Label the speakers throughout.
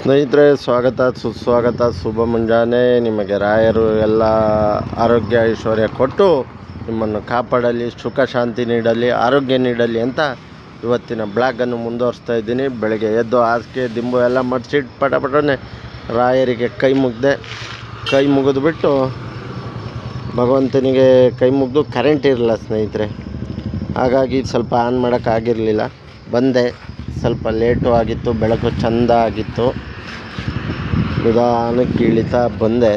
Speaker 1: ಸ್ನೇಹಿತರೆ, ಸ್ವಾಗತ ಸುಸ್ವಾಗತ. ಶುಭ ಮುಂಜಾನೆ. ನಿಮಗೆ ರಾಯರು ಎಲ್ಲ ಆರೋಗ್ಯ ಐಶ್ವರ್ಯ ಕೊಟ್ಟು ನಿಮ್ಮನ್ನು ಕಾಪಾಡಲಿ, ಸುಖ ಶಾಂತಿ ನೀಡಲಿ, ಆರೋಗ್ಯ ನೀಡಲಿ ಅಂತ ಇವತ್ತಿನ ಬ್ಲಾಗನ್ನು ಮುಂದುವರಿಸ್ತಾ ಇದ್ದೀನಿ. ಬೆಳಗ್ಗೆ ಎದ್ದು ಹಾಸಿಗೆ ದಿಂಬು ಎಲ್ಲ ಮಡಿಸಿಟ್ಟು ಪಟಪಟನೆ ರಾಯರಿಗೆ ಕೈ ಮುಗಿದ್ಬಿಟ್ಟು ಭಗವಂತನಿಗೆ ಕೈ ಮುಗಿದು ಕರೆಂಟ್ ಇರಲಿಲ್ಲ ಸ್ನೇಹಿತರೆ. ಹಾಗಾಗಿ ಸ್ವಲ್ಪ ಆನ್ ಮಾಡೋಕ್ಕಾಗಿರಲಿಲ್ಲ. ಬಂದೆ, ಸ್ವಲ್ಪ ಲೇಟು ಆಗಿತ್ತು, ಬೆಳಕು ಚೆಂದ ಆಗಿತ್ತು, ನಿಧಾನಕ್ಕೆ ಇಳಿತಾ ಬಂದೆ.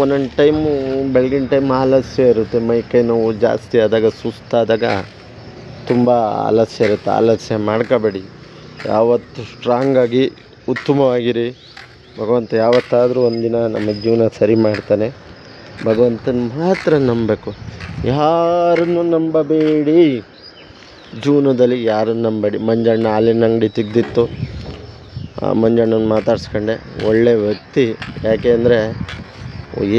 Speaker 1: ಒಂದೊಂದು ಟೈಮು ಬೆಳಗಿನ ಟೈಮ್ ಆಲಸ್ಯ ಇರುತ್ತೆ, ಮೈಕೈ ನೋವು ಜಾಸ್ತಿ ಆದಾಗ, ಸುಸ್ತಾದಾಗ ತುಂಬ ಆಲಸ್ಯ ಇರುತ್ತೆ. ಆಲಸ್ಯ ಮಾಡ್ಕೋಬೇಡಿ, ಯಾವತ್ತು ಸ್ಟ್ರಾಂಗಾಗಿ ಉತ್ತಮವಾಗಿರಿ. ಭಗವಂತ ಯಾವತ್ತಾದರೂ ಒಂದಿನ ನಮ್ಮ ಜೀವನ ಸರಿ ಮಾಡ್ತಾನೆ. ಭಗವಂತನ ಮಾತ್ರ ನಂಬಬೇಕು, ಯಾರನ್ನು ನಂಬಬೇಡಿ. ಜೀವನದಲ್ಲಿ ಯಾರನ್ನು ನಂಬೇಡಿ. ಮಂಜಣ್ಣ ಹಾಲಿನ ಅಂಗಡಿ ತೆಗೆದಿತ್ತು, ಮಂಜಣ್ಣನ ಮಾತಾಡ್ಸ್ಕೊಂಡೆ. ಒಳ್ಳೆ ವ್ಯಕ್ತಿ. ಯಾಕೆ ಅಂದರೆ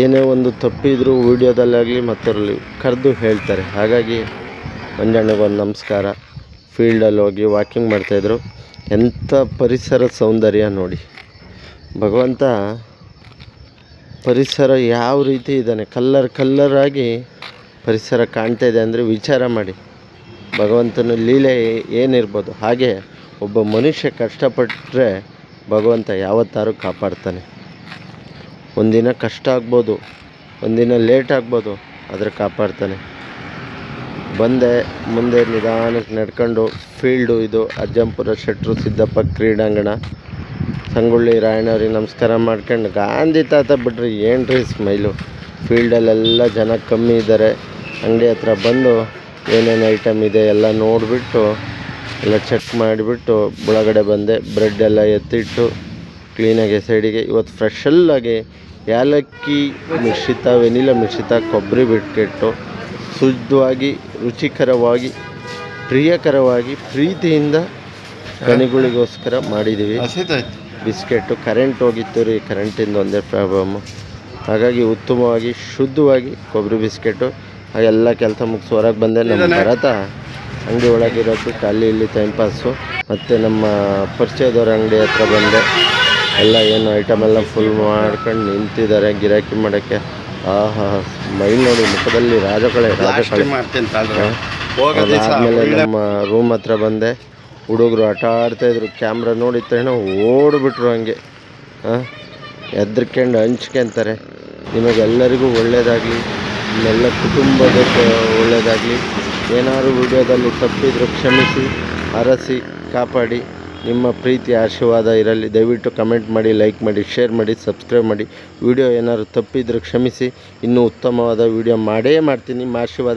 Speaker 1: ಏನೇ ಒಂದು ತಪ್ಪಿದ್ರು ವೀಡಿಯೋದಲ್ಲಾಗಲಿ ಮತ್ತರಲ್ಲಿ ಕರೆದು ಹೇಳ್ತಾರೆ. ಹಾಗಾಗಿ ಮಂಜಣ್ಣಗೊಂದು ನಮಸ್ಕಾರ. ಫೀಲ್ಡಲ್ಲಿ ಹೋಗಿ ವಾಕಿಂಗ್ ಮಾಡ್ತಾಯಿದ್ರು. ಎಂಥ ಪರಿಸರ ಸೌಂದರ್ಯ ನೋಡಿ. ಭಗವಂತ ಪರಿಸರ ಯಾವ ರೀತಿ ಇದ್ದಾನೆ, ಕಲ್ಲರಾಗಿ ಪರಿಸರ ಕಾಣ್ತಾ ಇದೆ ಅಂದರೆ ವಿಚಾರ ಮಾಡಿ. ಭಗವಂತನ ಲೀಲೆ ಏನಿರ್ಬೋದು. ಹಾಗೆ ಒಬ್ಬ ಮನುಷ್ಯ ಕಷ್ಟಪಟ್ಟರೆ ಭಗವಂತ ಯಾವತ್ತಾರು ಕಾಪಾಡ್ತಾನೆ. ಒಂದಿನ ಕಷ್ಟ ಆಗ್ಬೋದು, ಒಂದಿನ ಲೇಟ್ ಆಗ್ಬೋದು, ಆದರೆ ಕಾಪಾಡ್ತಾನೆ. ಬಂದೆ, ಮುಂದೆ ನಿಧಾನಕ್ಕೆ ನಡ್ಕೊಂಡು ಫೀಲ್ಡು ಇದು ಅಜ್ಜಂಪುರ ಶೆಟ್ರು ಸಿದ್ದಪ್ಪ ಕ್ರೀಡಾಂಗಣ. ಸಂಗೊಳ್ಳಿ ರಾಯಣ್ಣವ್ರಿಗೆ ನಮಸ್ಕಾರ ಮಾಡ್ಕೊಂಡು ಗಾಂಧಿ ತಾತ ಬಿಡ್ರಿ ಏನ್ರಿ ಸ್ಮೈಲು. ಫೀಲ್ಡಲ್ಲೆಲ್ಲ ಜನ ಕಮ್ಮಿ ಇದ್ದಾರೆ. ಅಂಗಡಿ ಹತ್ರ ಬಂದು ಏನೇನು ಐಟಮ್ ಇದೆ ಎಲ್ಲ ನೋಡಿಬಿಟ್ಟು ಎಲ್ಲ ಚೆಕ್ ಮಾಡಿಬಿಟ್ಟು ಒಳಗಡೆ ಬಂದೆ. ಬ್ರೆಡ್ ಎಲ್ಲ ಎತ್ತಿಟ್ಟು ಕ್ಲೀನಾಗಿ ಸೈಡಿಗೆ. ಇವತ್ತು ಫ್ರೆಶಲ್ಲಾಗಿ ಏಲಕ್ಕಿ ಮಿಶ್ರಿತ, ವೆನಿಲಾ ಮಿಶ್ರಿತ ಕೊಬ್ಬರಿ ಬಿಟ್ಕೆಟ್ಟು ಶುದ್ಧವಾಗಿ, ರುಚಿಕರವಾಗಿ, ಪ್ರಿಯಕರವಾಗಿ, ಪ್ರೀತಿಯಿಂದ ಕಣಿಗಳಿಗೋಸ್ಕರ ಮಾಡಿದ್ದೀವಿ ಬಿಸ್ಕೆಟು. ಕರೆಂಟ್ ಹೋಗಿತ್ತು ರೀ, ಕರೆಂಟಿಂದ ಒಂದೇ ಪ್ರಾಬ್ಲಮ್ಮು. ಹಾಗಾಗಿ ಉತ್ತಮವಾಗಿ ಶುದ್ಧವಾಗಿ ಕೊಬ್ಬರಿ ಬಿಸ್ಕೆಟು ಎಲ್ಲ ಕೆಲಸ ಮುಗಿಸಿ ಹೊರಗೆ ಬಂದೆ. ನಮ್ಮ ಭರತ ಅಂಗಡಿ ಒಳಗಿರೋದಕ್ಕೆ ಅಲ್ಲಿ ಇಲ್ಲಿ ಟೈಮ್ ಪಾಸು. ಮತ್ತು ನಮ್ಮ ಪರಿಚಯದವ್ರ ಅಂಗಡಿ ಹತ್ರ ಬಂದೆ. ಎಲ್ಲ ಏನು ಐಟಮ್ ಎಲ್ಲ ಫುಲ್ ಮಾಡ್ಕೊಂಡು ನಿಂತಿದ್ದಾರೆ ಗಿರಾಕಿ ಮಾಡೋಕ್ಕೆ. ಮೈ ನೋಡಿ ಮುಖದಲ್ಲಿ ರಾಜಕಳೆ. ಆದಮೇಲೆ ನಮ್ಮ ರೂಮ್ ಹತ್ರ ಬಂದೆ. ಹುಡುಗರು ಆಟ ಆಡ್ತಾಯಿದ್ರು. ಕ್ಯಾಮ್ರಾ ನೋಡಿದ ತಕ್ಷಣ ಓಡಿಬಿಟ್ರು. ಹಂಗೆ ಹೆದ್ರಕೊಂಡು ಹಂಚ್ಕೊಂತಾರೆ. ನಿಮಗೆಲ್ಲರಿಗೂ ಒಳ್ಳೆಯದಾಗಲಿ, ನಿಮ್ಮೆಲ್ಲ ಕುಟುಂಬದಕ್ಕೆ ಒಳ್ಳೆಯದಾಗಲಿ. ಏನಾದರೂ ವಿಡಿಯೋದಲ್ಲಿ ತಪ್ಪಿದ್ರು ಕ್ಷಮಿಸಿ, ಹರಸಿ, ಕಾಪಾಡಿ. ನಿಮ್ಮ ಪ್ರೀತಿ ಆಶೀರ್ವಾದ ಇರಲಿ. ದಯವಿಟ್ಟು ಕಮೆಂಟ್ ಮಾಡಿ, ಲೈಕ್ ಮಾಡಿ, ಶೇರ್ ಮಾಡಿ, ಸಬ್ಸ್ಕ್ರೈಬ್ ಮಾಡಿ. ವಿಡಿಯೋ ಏನಾದರೂ ತಪ್ಪಿದ್ರು ಕ್ಷಮಿಸಿ. ಇನ್ನೂ ಉತ್ತಮವಾದ ವಿಡಿಯೋ ಮಾಡೇ ಮಾಡ್ತೀನಿ. ನಿಮ್ಮ ಆಶೀರ್ವಾದ